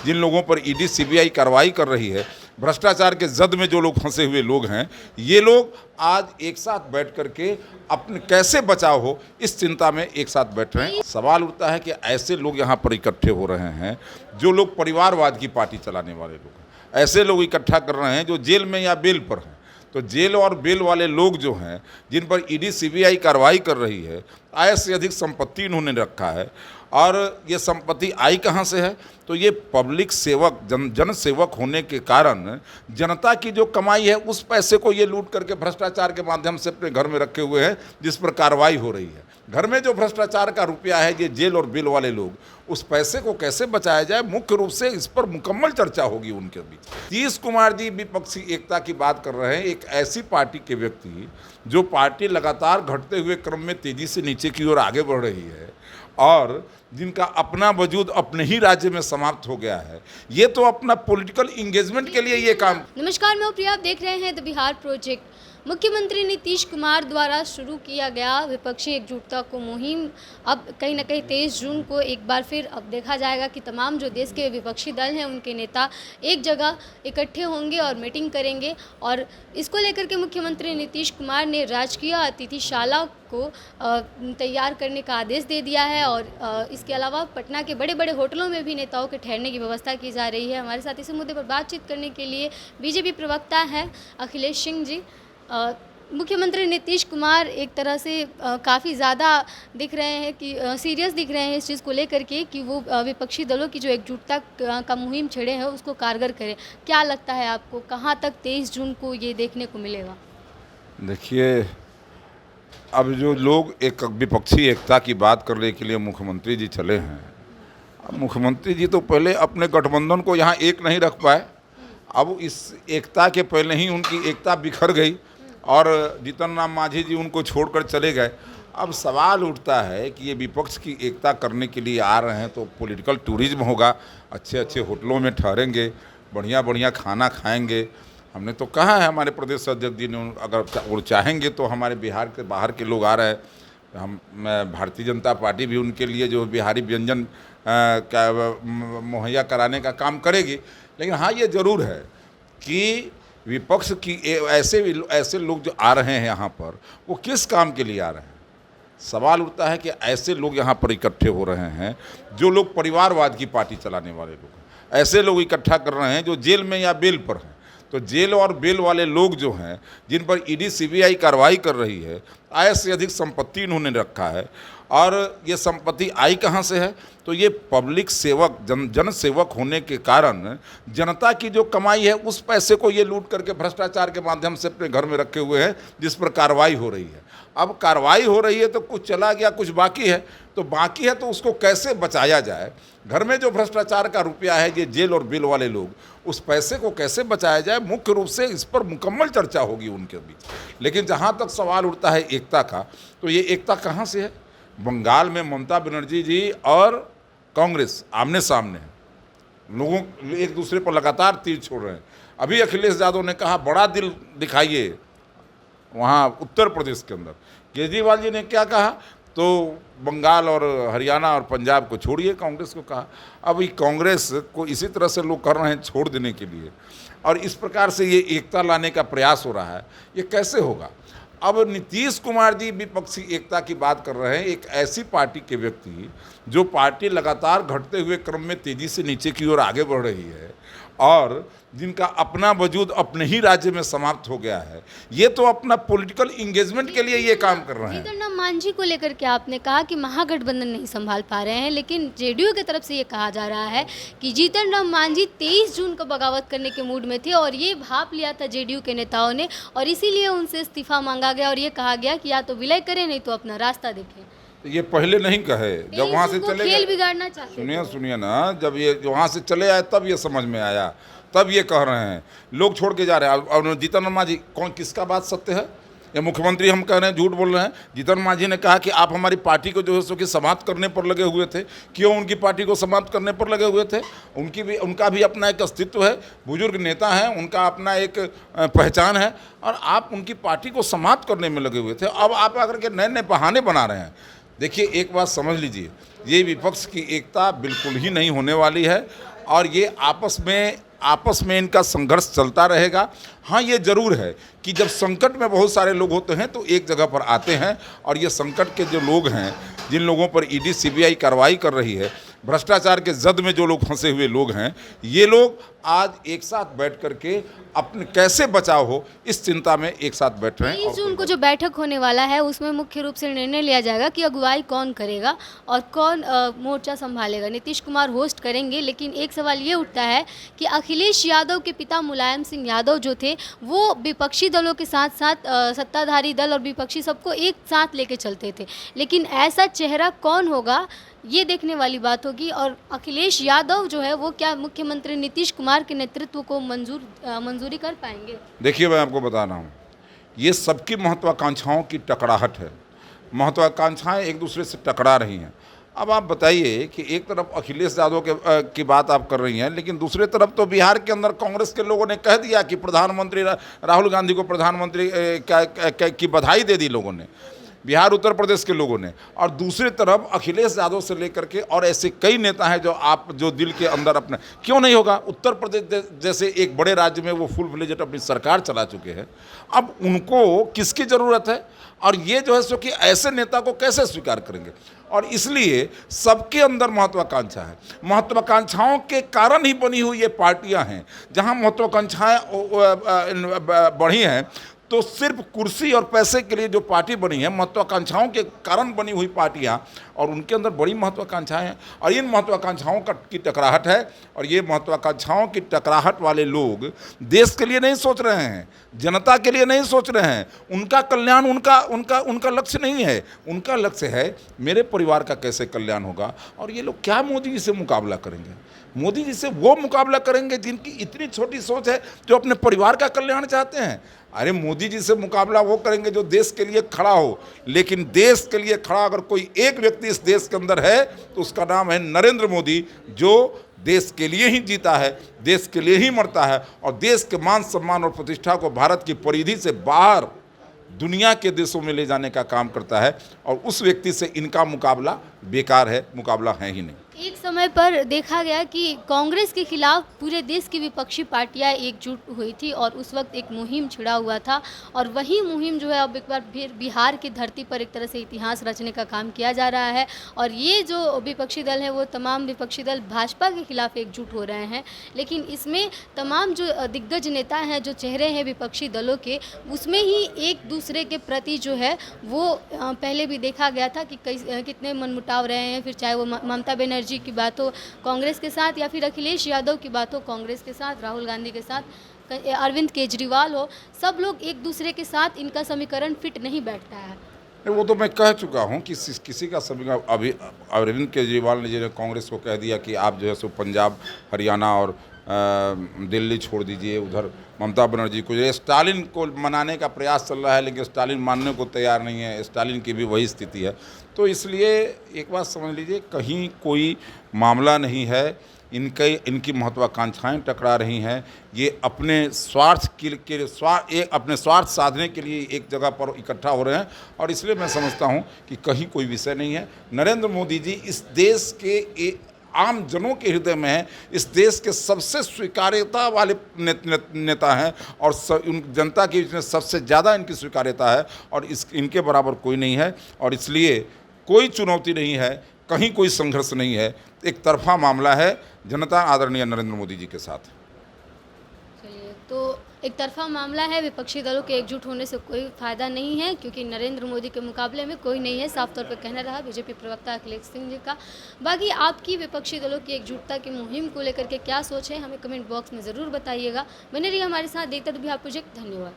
जिन लोगों पर ED CBI कार्रवाई कर रही है, भ्रष्टाचार के जद में जो लोग फंसे हुए लोग हैं, ये लोग आज एक साथ बैठ करके अपने कैसे बचाव हो इस चिंता में एक साथ बैठ रहे हैं। सवाल उठता है कि ऐसे लोग यहाँ पर इकट्ठे हो रहे हैं जो लोग परिवारवाद की पार्टी चलाने वाले लोग हैं, ऐसे लोग इकट्ठा कर रहे हैं जो जेल में या बेल पर हैं। तो जेल और बेल वाले लोग जो हैं, जिन पर ईडी सीबीआई कार्रवाई कर रही है, आय से अधिक संपत्ति इन्होंने रखा है, और ये संपत्ति आई कहाँ से है? तो ये पब्लिक सेवक जन सेवक होने के कारण जनता की जो कमाई है उस पैसे को ये लूट करके भ्रष्टाचार के माध्यम से अपने घर में रखे हुए हैं, जिस पर कार्रवाई हो रही है। घर में जो भ्रष्टाचार का रुपया है, ये जेल और बेल वाले लोग, उस पैसे को कैसे बचाया जाए, मुख्य रूप से इस पर मुकम्मल चर्चा होगी उनके बीच। नीतीश कुमार जी विपक्षी एकता की बात कर रहे हैं, एक ऐसी पार्टी के व्यक्ति जो पार्टी लगातार घटते हुए क्रम में तेजी से नीचे की ओर आगे बढ़ रही है और जिनका अपना वजूद अपने ही राज्य में समाप्त हो गया है, ये तो अपना पॉलिटिकल इंगेजमेंट के लिए ये काम। नमस्कार, मैं प्रिया, आप देख रहे हैं द बिहार प्रोजेक्ट। मुख्यमंत्री नीतीश कुमार द्वारा शुरू किया गया विपक्षी एकजुटता को मुहिम अब कहीं ना कहीं 23 जून को एक बार फिर अब देखा जाएगा कि तमाम जो देश के विपक्षी दल हैं उनके नेता एक जगह इकट्ठे होंगे और मीटिंग करेंगे। और इसको लेकर के मुख्यमंत्री नीतीश कुमार ने राजकीय अतिथिशाला को तैयार करने का आदेश दे दिया है और इसके अलावा पटना के बड़े बड़े होटलों में भी नेताओं के ठहरने की व्यवस्था की जा रही है। हमारे साथ इस मुद्दे पर बातचीत करने के लिए बीजेपी प्रवक्ता हैं अखिलेश सिंह जी। मुख्यमंत्री नीतीश कुमार एक तरह से काफ़ी ज़्यादा दिख रहे हैं कि सीरियस दिख रहे हैं इस चीज़ को लेकर के कि वो विपक्षी दलों की जो एकजुटता का मुहिम छेड़े हैं उसको कारगर करें। क्या लगता है आपको, कहाँ तक 23 जून को ये देखने को मिलेगा? देखिए, अब जो लोग एक विपक्षी एकता की बात करने के लिए मुख्यमंत्री जी चले हैं, अब मुख्यमंत्री जी तो पहले अपने गठबंधन को यहाँ एक नहीं रख पाए, अब इस एकता के पहले ही उनकी एकता बिखर गई और जीतन राम मांझी जी उनको छोड़कर चले गए। अब सवाल उठता है कि ये विपक्ष की एकता करने के लिए आ रहे हैं तो पॉलिटिकल टूरिज्म होगा, अच्छे अच्छे होटलों में ठहरेंगे, बढ़िया बढ़िया खाना खाएंगे। हमने तो कहा है, हमारे प्रदेश अध्यक्ष जी ने, अगर वो चाहेंगे तो हमारे बिहार के बाहर के लोग आ रहे हैं, हम भारतीय जनता पार्टी भी उनके लिए जो बिहारी व्यंजन मुहैया कराने का काम करेगी। लेकिन हाँ, ये ज़रूर है कि विपक्ष की ऐसे लोग जो आ रहे हैं यहाँ पर, वो किस काम के लिए आ रहे हैं? सवाल उठता है कि ऐसे लोग यहाँ पर इकट्ठे हो रहे हैं जो लोग परिवारवाद की पार्टी चलाने वाले लोग हैं, ऐसे लोग इकट्ठा कर रहे हैं जो जेल में या बेल पर हैं। तो जेल और बेल वाले लोग जो हैं, जिन पर ईडी सीबीआई कार्रवाई कर रही है, आय से अधिक संपत्ति इन्होंने रखा है, और ये संपत्ति आई कहाँ से है? तो ये पब्लिक सेवक जन सेवक होने के कारण जनता की जो कमाई है उस पैसे को ये लूट करके भ्रष्टाचार के माध्यम से अपने घर में रखे हुए हैं, जिस पर कार्रवाई हो रही है। अब कार्रवाई हो रही है तो कुछ चला गया, कुछ बाकी है, तो बाकी है तो उसको कैसे बचाया जाए? घर में जो भ्रष्टाचार का रुपया है, ये जेल और बेल वाले लोग, उस पैसे को कैसे बचाया जाए, मुख्य रूप से इस पर मुकम्मल चर्चा होगी उनके बीच। लेकिन जहाँ तक सवाल उठता है एकता का, तो ये एकता कहाँ से है? बंगाल में ममता बनर्जी जी और कांग्रेस आमने सामने हैं, लोगों एक दूसरे पर लगातार तीर छोड़ रहे हैं। अभी अखिलेश यादव ने कहा बड़ा दिल दिखाइए वहाँ उत्तर प्रदेश के अंदर। केजरीवाल जी ने क्या कहा? तो बंगाल और हरियाणा और पंजाब को छोड़िए, कांग्रेस को कहा। अब ये कांग्रेस को इसी तरह से लोग कर रहे हैं छोड़ देने के लिए, और इस प्रकार से ये एकता लाने का प्रयास हो रहा है। ये कैसे होगा? अब नीतीश कुमार जी विपक्षी एकता की बात कर रहे हैं, एक ऐसी पार्टी के व्यक्ति जो पार्टी लगातार घटते हुए क्रम में तेजी से नीचे की ओर आगे बढ़ रही है और जिनका अपना वजूद अपने ही राज्य में समाप्त हो गया है, ये तो अपना पॉलिटिकल इंगेजमेंट के लिए ये काम कर रहे हैं। जीतन राम मांझी को लेकर के आपने कहा कि महागठबंधन नहीं संभाल पा रहे हैं, लेकिन जेडीयू की तरफ से ये कहा जा रहा है कि जीतन राम मांझी 23 जून को बगावत करने के मूड में थे और ये भाप लिया था जेडीयू के नेताओं ने, और इसीलिए उनसे इस्तीफा मांगा गया और ये कहा गया कि या तो विलय करें नहीं तो अपना रास्ता देखें। ये पहले नहीं कहे, जब वहाँ से चले खेल बिगाड़ना चाहते। सुनिए ना, जब ये वहाँ से चले आए तब ये समझ में आया, तब ये कह रहे हैं लोग छोड़ के जा रहे हैं। और जीतन राम मांझी, कौन किसका बात सत्य है? ये मुख्यमंत्री हम कह रहे हैं झूठ बोल रहे हैं? जीतन मांझी ने कहा कि आप हमारी पार्टी को जो है सो कि समाप्त करने पर लगे हुए थे। क्यों उनकी पार्टी को समाप्त करने पर लगे हुए थे? उनका भी अपना एक अस्तित्व है, बुजुर्ग नेता हैं, उनका अपना एक पहचान है, और आप उनकी पार्टी को समाप्त करने में लगे हुए थे। अब आप आकर के नए नए बहाने बना रहे हैं। देखिए, एक बात समझ लीजिए, ये विपक्ष की एकता बिल्कुल ही नहीं होने वाली है, और ये आपस में इनका संघर्ष चलता रहेगा। हाँ, ये ज़रूर है कि जब संकट में बहुत सारे लोग होते हैं तो एक जगह पर आते हैं, और ये संकट के जो लोग हैं, जिन लोगों पर ईडी सीबीआई कार्रवाई कर रही है, भ्रष्टाचार के जद में जो लोग फंसे हुए लोग हैं, ये लोग आज एक साथ बैठ करके अपने कैसे बचाव हो इस चिंता में एक साथ बैठ रहे हैं। 23 जून को जो बैठक होने वाला है उसमें मुख्य रूप से निर्णय लिया जाएगा कि अगुवाई कौन करेगा और कौन मोर्चा संभालेगा। नीतीश कुमार होस्ट करेंगे, लेकिन एक सवाल ये उठता है कि अखिलेश यादव के पिता मुलायम सिंह यादव जो थे वो विपक्षी दलों के साथ साथ सत्ताधारी दल और विपक्षी सबको एक साथ लेके चलते थे, लेकिन ऐसा चेहरा कौन होगा ये देखने वाली बात होगी। और अखिलेश यादव जो है वो क्या मुख्यमंत्री नीतीश कुमार के नेतृत्व को मंजूरी कर पाएंगे? देखिए, मैं आपको बता रहा हूँ, ये सबकी महत्वाकांक्षाओं की टकराहट है। महत्वाकांक्षाएं एक दूसरे से टकरा रही हैं। अब आप बताइए कि एक तरफ अखिलेश यादव की बात आप कर रही हैं, लेकिन दूसरी तरफ तो बिहार के अंदर कांग्रेस के लोगों ने कह दिया कि प्रधानमंत्री राहुल गांधी को प्रधानमंत्री की बधाई दे दी लोगों ने, बिहार उत्तर प्रदेश के लोगों ने। और दूसरी तरफ अखिलेश यादव से लेकर के और ऐसे कई नेता हैं जो दिल के अंदर अपने, क्यों नहीं होगा, उत्तर प्रदेश जैसे एक बड़े राज्य में वो फुल फ्लेजेड अपनी सरकार चला चुके हैं। अब उनको किसकी ज़रूरत है, और ये जो है सो कि ऐसे नेता को कैसे स्वीकार करेंगे। और इसलिए सबके अंदर महत्वाकांक्षा है। महत्वाकांक्षाओं के कारण ही बनी हुई ये पार्टियां हैं। जहां महत्वाकांक्षाएं बढ़ी हैं तो सिर्फ कुर्सी और पैसे के लिए जो पार्टी बनी है, महत्वाकांक्षाओं के कारण बनी हुई पार्टियां, और उनके अंदर बड़ी महत्वाकांक्षाएं हैं, और इन महत्वाकांक्षाओं की टकराहट है। और ये महत्वाकांक्षाओं की टकराहट वाले लोग देश के लिए नहीं सोच रहे हैं, जनता के लिए नहीं सोच रहे हैं। उनका कल्याण उनका लक्ष्य नहीं है। उनका लक्ष्य है मेरे परिवार का कैसे कल्याण होगा। और ये लोग क्या मोदी जी से मुकाबला करेंगे? मोदी जी से वो मुकाबला करेंगे जिनकी इतनी छोटी सोच है, जो अपने परिवार का कल्याण चाहते हैं। अरे मोदी जी से मुकाबला वो करेंगे जो देश के लिए खड़ा हो। लेकिन देश के लिए खड़ा अगर कोई एक व्यक्ति इस देश के अंदर है तो उसका नाम है नरेंद्र मोदी, जो देश के लिए ही जीता है, देश के लिए ही मरता है, और देश के मान सम्मान और प्रतिष्ठा को भारत की परिधि से बाहर दुनिया के देशों में ले जाने का काम करता है। और उस व्यक्ति से इनका मुकाबला बेकार है, मुकाबला है ही नहीं। एक समय पर देखा गया कि कांग्रेस के खिलाफ पूरे देश की विपक्षी पार्टियां एकजुट हुई थी और उस वक्त एक मुहिम छिड़ा हुआ था, और वही मुहिम जो है अब एक बार फिर बिहार की धरती पर एक तरह से इतिहास रचने का काम किया जा रहा है। और ये जो विपक्षी दल है वो तमाम विपक्षी दल भाजपा के खिलाफ एकजुट हो रहे हैं, लेकिन इसमें तमाम जो दिग्गज नेता हैं, जो चेहरे हैं विपक्षी दलों के, उसमें ही एक दूसरे के प्रति जो है वो पहले भी देखा गया था कि कितने मनमुटाव रहे हैं। फिर चाहे वो ममता बनर्जी की बात हो कांग्रेस के साथ, या फिर अखिलेश यादव की बात हो कांग्रेस के साथ, राहुल गांधी के साथ, अरविंद केजरीवाल हो, सब लोग एक दूसरे के साथ, इनका समीकरण फिट नहीं बैठता है। वो तो मैं कह चुका हूँ कि किसी का समीकरण, अभी अरविंद केजरीवाल ने जो कांग्रेस को कह दिया कि आप जो है सो पंजाब, हरियाणा और दिल्ली छोड़ दीजिए, उधर ममता बनर्जी को, स्टालिन को मनाने का प्रयास चल रहा है, लेकिन स्टालिन मानने को तैयार नहीं है। स्टालिन की भी वही स्थिति है। तो इसलिए एक बात समझ लीजिए, कहीं कोई मामला नहीं है। इनकी महत्वाकांक्षाएं टकरा रही हैं। ये अपने स्वार्थ अपने स्वार्थ साधने के लिए एक जगह पर इकट्ठा हो रहे हैं, और इसलिए मैं समझता हूं कि कहीं कोई विषय नहीं है। नरेंद्र मोदी जी इस देश के आम जनों के हृदय में है, इस देश के सबसे स्वीकार्यता वाले नेता हैं, और जनता के बीच में सबसे ज़्यादा इनकी स्वीकार्यता है, और इनके बराबर कोई नहीं है। और इसलिए कोई चुनौती नहीं है, कहीं कोई संघर्ष नहीं है, एक तरफा मामला है जनता आदरणीय नरेंद्र मोदी जी के साथ। चलिए, तो एक तरफा मामला है, विपक्षी दलों के एकजुट होने से कोई फायदा नहीं है, क्योंकि नरेंद्र मोदी के मुकाबले में कोई नहीं है, साफ तौर पर कहना रहा बीजेपी प्रवक्ता अखिलेश सिंह जी का। बाकी आपकी विपक्षी दलों की एकजुटता की मुहिम को लेकर के क्या सोच है, हमें कमेंट बॉक्स में ज़रूर बताइएगा। बने रहिए हमारे साथ, देखते रहिए बिहार प्रोजेक्ट। धन्यवाद।